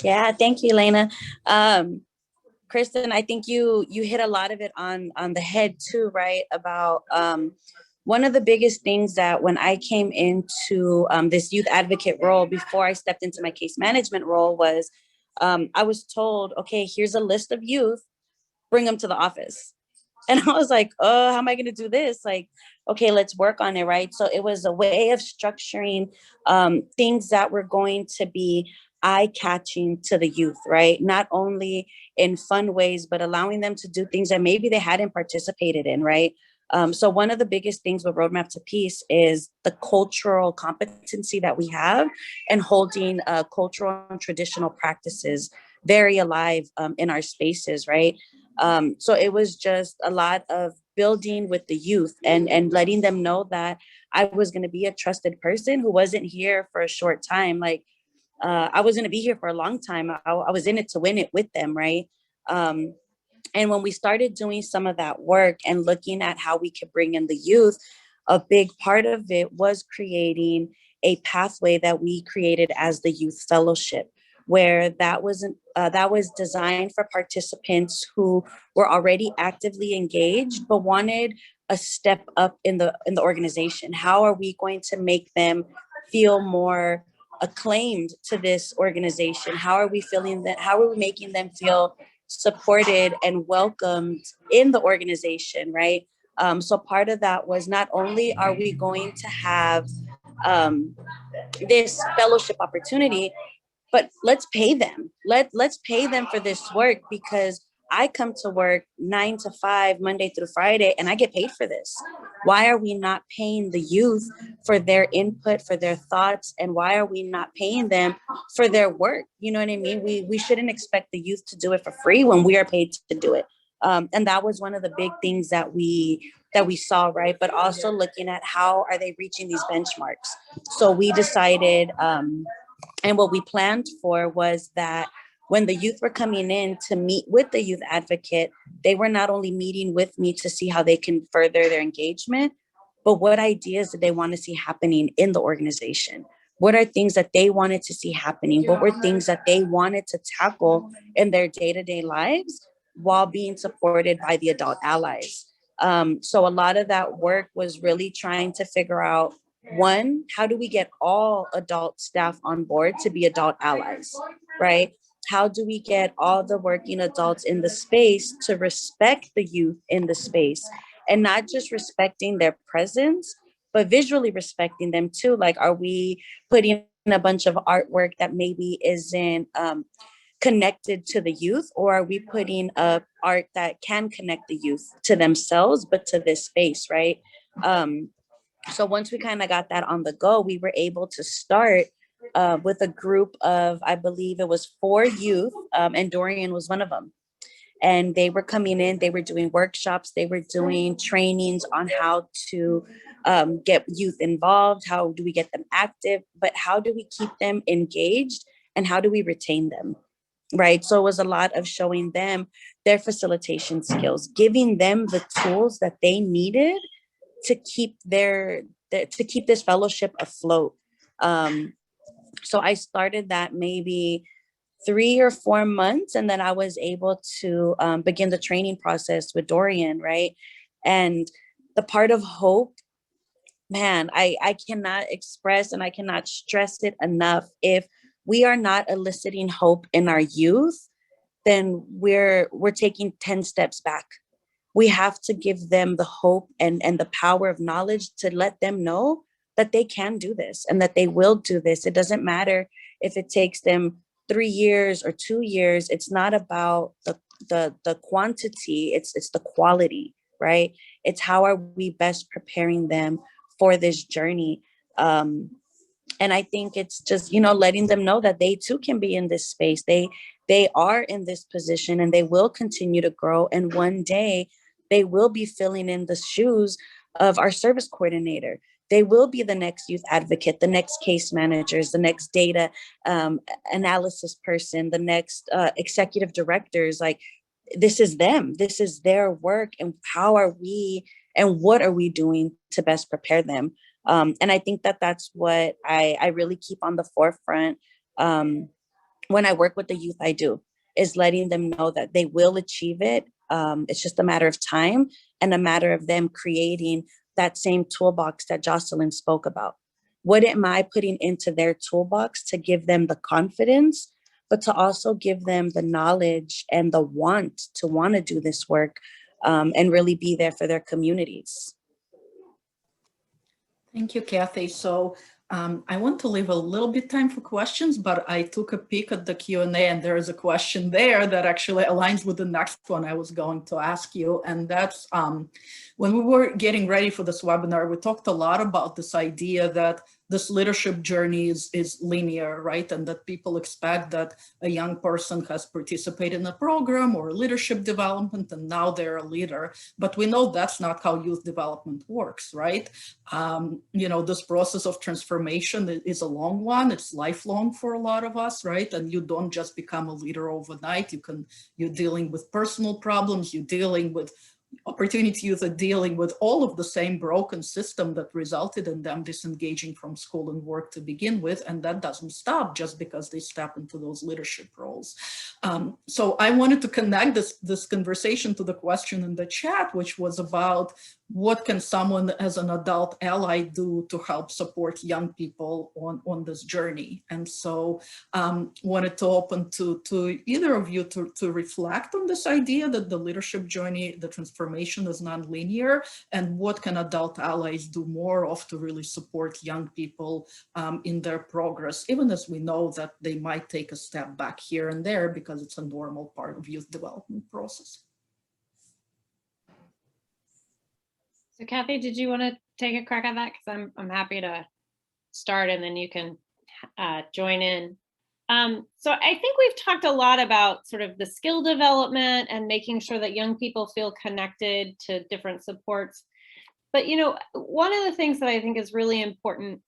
Yeah, thank you, Elena. Kristen, I think you hit a lot of it on the head too, right? About one of the biggest things that when I came into this youth advocate role, before I stepped into my case management role, was I was told, okay, here's a list of youth, bring them to the office. And I was like, oh, how am I going to do this? Like, okay, let's work on it, right? So it was a way of structuring things that were going to be eye-catching to the youth, right? Not only in fun ways, but allowing them to do things that maybe they hadn't participated in, right? So one of the biggest things with Roadmap to Peace is the cultural competency that we have and holding cultural and traditional practices very alive in our spaces, right? So it was just a lot of building with the youth and letting them know that I was going to be a trusted person who wasn't here for a short time. Like I was going to be here for a long time. I was in it to win it with them, right? And when we started doing some of that work and looking at how we could bring in the youth, a big part of it was creating a pathway that we created as the Youth Fellowship, where that was designed for participants who were already actively engaged but wanted a step up in the organization. How are we going to make them feel more acclaimed to this organization? How are we feeling that? How are we making them feel supported and welcomed in the organization, right? So part of that was not only are we going to have this fellowship opportunity, but let's pay them. Let's pay them for this work, because I come to work 9 to 5, Monday through Friday, and I get paid for this. Why are we not paying the youth for their input, for their thoughts? And why are we not paying them for their work? You know what I mean? We shouldn't expect the youth to do it for free when we are paid to do it. And that was one of the big things that we saw, right? But also looking at how are they reaching these benchmarks. So we decided, and what we planned for was that when the youth were coming in to meet with the youth advocate, they were not only meeting with me to see how they can further their engagement, but what ideas did they want to see happening in the organization? What are things that they wanted to see happening? What were things that they wanted to tackle in their day-to-day lives while being supported by the adult allies? So a lot of that work was really trying to figure out, one, how do we get all adult staff on board to be adult allies, right? How do we get all the working adults in the space to respect the youth in the space, and not just respecting their presence, but visually respecting them too? Like, are we putting a bunch of artwork that maybe isn't connected to the youth, or are we putting up art that can connect the youth to themselves, but to this space, right? So once we kind of got that on the go, we were able to start with a group of, I believe it was 4 youth, and Dorian was one of them. And they were coming in, they were doing workshops, they were doing trainings on how to get youth involved, how do we get them active, but how do we keep them engaged, and how do we retain them, right? So it was a lot of showing them their facilitation skills, giving them the tools that they needed to keep to keep this fellowship afloat. So I started that maybe 3 or 4 months, and then I was able to begin the training process with Dorian, right? And the part of hope, man, I cannot express and I cannot stress it enough. If we are not eliciting hope in our youth, then we're taking 10 steps back. We have to give them the hope and the power of knowledge to let them know that they can do this and that they will do this. It doesn't matter if it takes them 3 years or 2 years. It's not about the quantity, it's the quality, right? It's how are we best preparing them for this journey. And I think it's just, letting them know that they too can be in this space. They are in this position, and they will continue to grow. And one day they will be filling in the shoes of our service coordinator. They will be the next youth advocate, the next case managers, the next data analysis person, the next executive directors. Like, this is them. This is their work. And how are we and what are we doing to best prepare them? And I think that that's what I really keep on the forefront when I work with the youth. I do, is letting them know that they will achieve it. It's just a matter of time and a matter of them creating that same toolbox that Jocelyn spoke about. What am I putting into their toolbox to give them the confidence, but to also give them the knowledge and the want to do this work and really be there for their communities? Thank you, Kathy. So I want to leave a little bit time for questions, but I took a peek at the Q&A and there is a question there that actually aligns with the next one I was going to ask you. And that's when we were getting ready for this webinar, we talked a lot about this idea that this leadership journey is linear, right? And that people expect that a young person has participated in a program or leadership development and now they're a leader. But we know that's not how youth development works, right? You know, this process of transformation is a long one. It's lifelong for a lot of us, right? And you don't just become a leader overnight. You're dealing with personal problems, you're dealing with opportunity youth are dealing with all of the same broken system that resulted in them disengaging from school and work to begin with, and that doesn't stop just because they step into those leadership roles. So I wanted to connect this conversation to the question in the chat, which was about what can someone as an adult ally do to help support young people on this journey. And so wanted to open to either of you to reflect on this idea that the leadership journey, the transformation is non-linear, and what can adult allies do more of to really support young people in their progress, even as we know that they might take a step back here and there because it's a normal part of youth development process. So Kathy, did you want to take a crack at that? Because I'm happy to start and then you can join in. So I think we've talked a lot about sort of the skill development and making sure that young people feel connected to different supports. But, you know, one of the things that I think is really important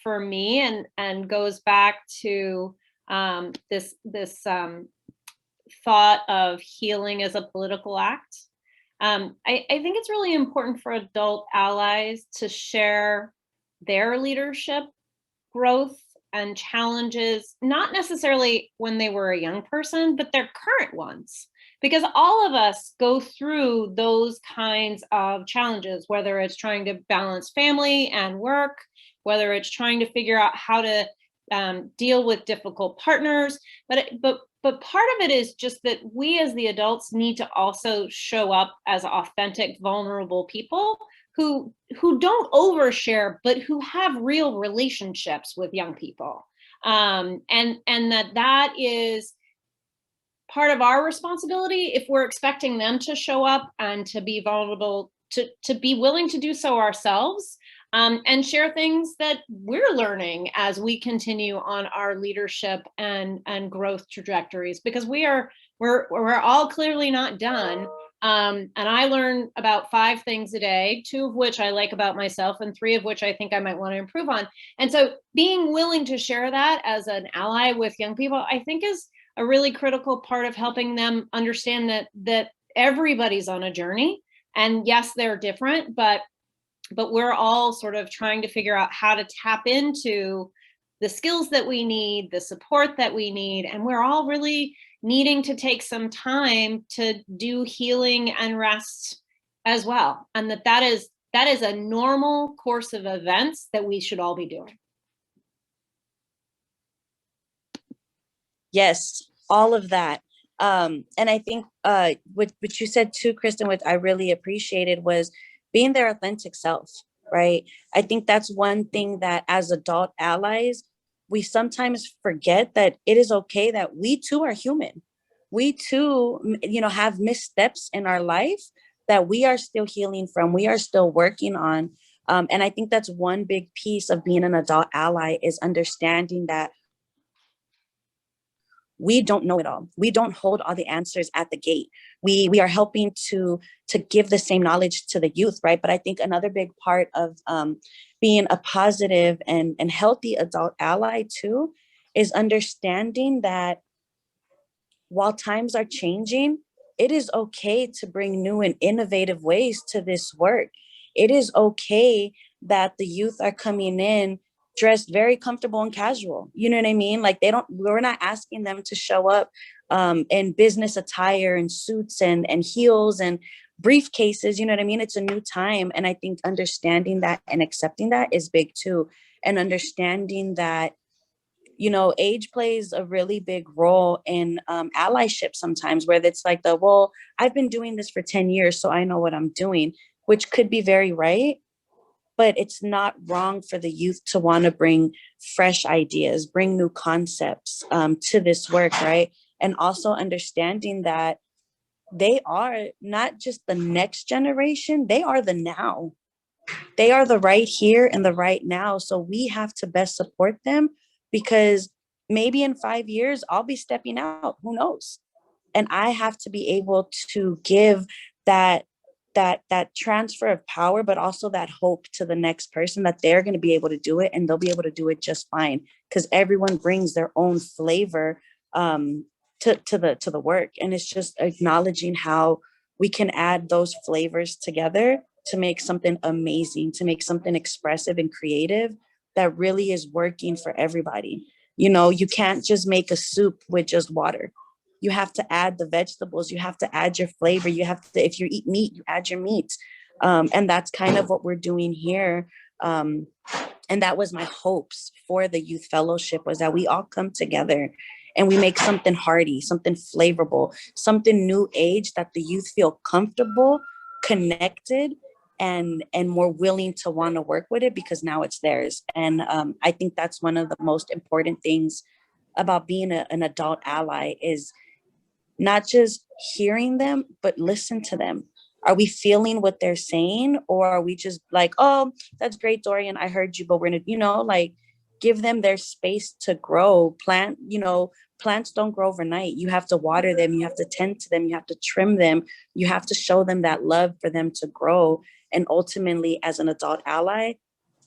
for me and goes back to this thought of healing as a political act. I think it's really important for adult allies to share their leadership growth and challenges, not necessarily when they were a young person, but their current ones. Because all of us go through those kinds of challenges, whether it's trying to balance family and work, whether it's trying to figure out how to deal with difficult partners. But part of it is just that we as the adults need to also show up as authentic, vulnerable people who don't overshare, but who have real relationships with young people. And that is part of our responsibility if we're expecting them to show up and to be vulnerable, to be willing to do so ourselves. And share things that we're learning as we continue on our leadership and growth trajectories, because we're all clearly not done. And I learn about 5 things a day, 2 of which I like about myself and 3 of which I think I might want to improve on. And so being willing to share that as an ally with young people, I think is a really critical part of helping them understand that everybody's on a journey. And yes, they're different, but we're all sort of trying to figure out how to tap into the skills that we need, the support that we need, and we're all really needing to take some time to do healing and rest as well. And that is a normal course of events that we should all be doing. Yes, all of that. And I think what you said too, Kristen, what I really appreciated was being their authentic self, right? I think that's one thing that as adult allies, we sometimes forget, that it is okay that we too are human. We too, have missteps in our life that we are still healing from, we are still working on. And I think that's one big piece of being an adult ally, is understanding that we don't know it all. We don't hold all the answers at the gate. We are helping to give the same knowledge to the youth, right? But I think another big part of being a positive and healthy adult ally too is understanding that while times are changing, it is okay to bring new and innovative ways to this work. It is okay that the youth are coming in dressed very comfortable and casual. You know what I mean? Like we're not asking them to show up in business attire and suits and heels and briefcases. You know what I mean? It's a new time. And I think understanding that and accepting that is big too. And understanding that, age plays a really big role in allyship sometimes, where it's like well, I've been doing this for 10 years, so I know what I'm doing, which could be very right. but it's not wrong for the youth to want to bring fresh ideas, bring new concepts to this work, right? And also understanding that they are not just the next generation, they are the now. They are the right here and the right now. So we have to best support them, because maybe in 5 years, I'll be stepping out. Who knows? And I have to be able to give that transfer of power, but also that hope to the next person that they're going to be able to do it, and they'll be able to do it just fine, because everyone brings their own flavor to the work. And it's just acknowledging how we can add those flavors together to make something amazing, to make something expressive and creative that really is working for everybody. You know, you can't just make a soup with just water. You have to add the vegetables, you have to add your flavor, you have to, if you eat meat, you add your meat. And that's kind of what we're doing here. And that was my hopes for the youth fellowship, was that we all come together and we make something hearty, something flavorful, something new age, that the youth feel comfortable, connected, and more willing to want to work with it, because now it's theirs. And I think that's one of the most important things about being an adult ally, is not just hearing them, but listen to them. Are we feeling what they're saying, or are we just like, oh, that's great, Dorian, I heard you, but we're gonna, like, give them their space to grow. Plants don't grow overnight. You have to water them, you have to tend to them, you have to trim them, you have to show them that love for them to grow. And ultimately, as an adult ally,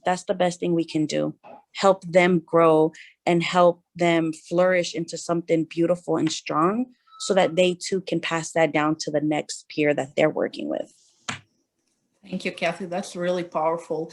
that's the best thing we can do. Help them grow and help them flourish into something beautiful and strong, so that they too can pass that down to the next peer that they're working with. Thank you, Kathy. That's really powerful.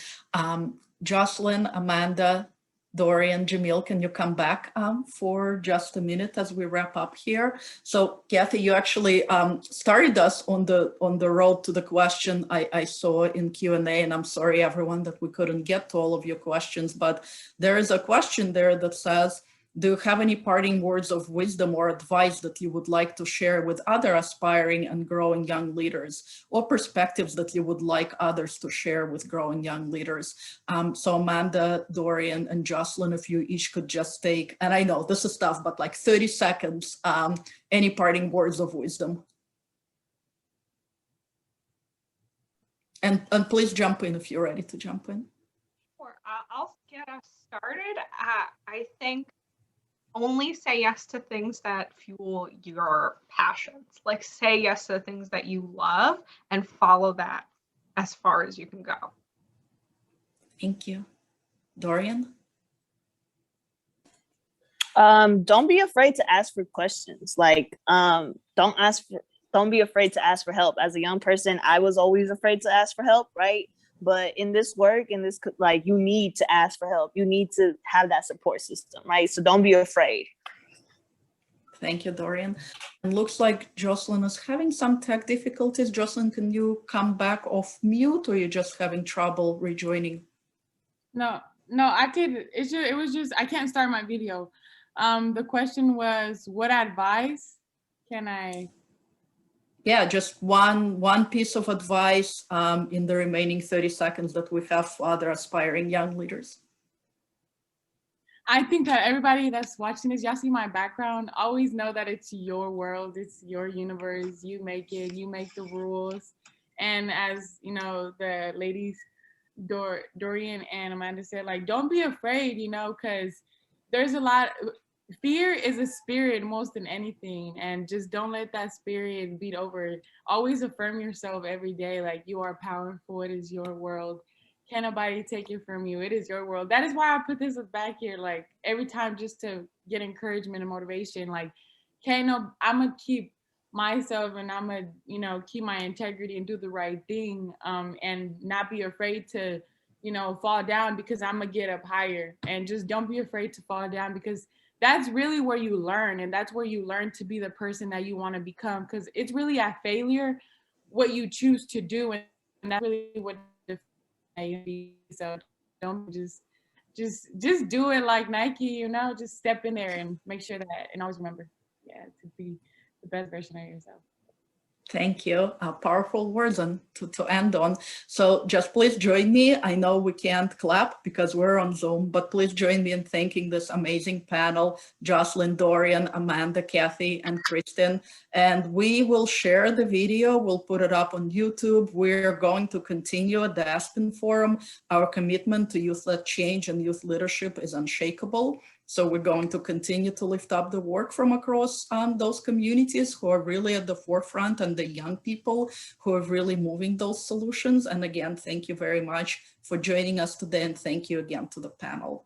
Jocelyn, Amanda, Dorian, Jamil, can you come back for just a minute as we wrap up here? So, Kathy, you actually started us on the road to the question I saw in Q&A, and I'm sorry, everyone, that we couldn't get to all of your questions, but there is a question there that says, do you have any parting words of wisdom or advice that you would like to share with other aspiring and growing young leaders, or perspectives that you would like others to share with growing young leaders? So Amanda, Dorian, and Jocelyn, if you each could just take, and I know this is tough, but like 30 seconds, any parting words of wisdom. And please jump in if you're ready to jump in. Sure. I'll get us started. I think only say yes to things that fuel your passions. Like, say yes to things that you love and follow that as far as you can go. Thank you. Dorian? Don't be afraid to ask for questions. Like, don't be afraid to ask for help. As a young person, I was always afraid to ask for help, right? But in this work, like, you need to ask for help. You need to have that support system, right? So don't be afraid. Thank you, Dorian. It looks like Jocelyn is having some tech difficulties. Jocelyn, can you come back off mute, or you're just having trouble rejoining? No, I could. It was just I can't start my video. The question was, what advice can I? Yeah, just one piece of advice in the remaining 30 seconds that we have for other aspiring young leaders. I think that everybody that's watching this, y'all see my background, always know that it's your world, it's your universe, you make it, you make the rules. And as you know, the ladies, Dorian and Amanda said, like, don't be afraid, because there's a lot, fear is a spirit most than anything, and just don't let that spirit beat over. Always affirm yourself every day, like, you are powerful, it is your world. Can't nobody take it from you. It is your world. That is why I put this back here, like, every time, just to get encouragement and motivation. Like, I'm gonna keep myself, and I'm gonna, keep my integrity and do the right thing, and not be afraid to, fall down, because I'm gonna get up higher. And just don't be afraid to fall down, because that's really where you learn, and that's where you learn to be the person that you want to become, because it's really at failure what you choose to do, and that's really what defines. So don't just do it like Nike, just step in there and make sure that, and always remember, to be the best version of yourself. Thank you. Powerful words on to end on. So just please join me. I know we can't clap because we're on Zoom, but please join me in thanking this amazing panel, Jocelyn, Dorian, Amanda, Kathy, and Kristen. And we will share the video. We'll put it up on YouTube. We're going to continue at the Aspen Forum. Our commitment to youth-led change and youth leadership is unshakable. So we're going to continue to lift up the work from across those communities who are really at the forefront and the young people who are really moving those solutions. And again, thank you very much for joining us today. And thank you again to the panel.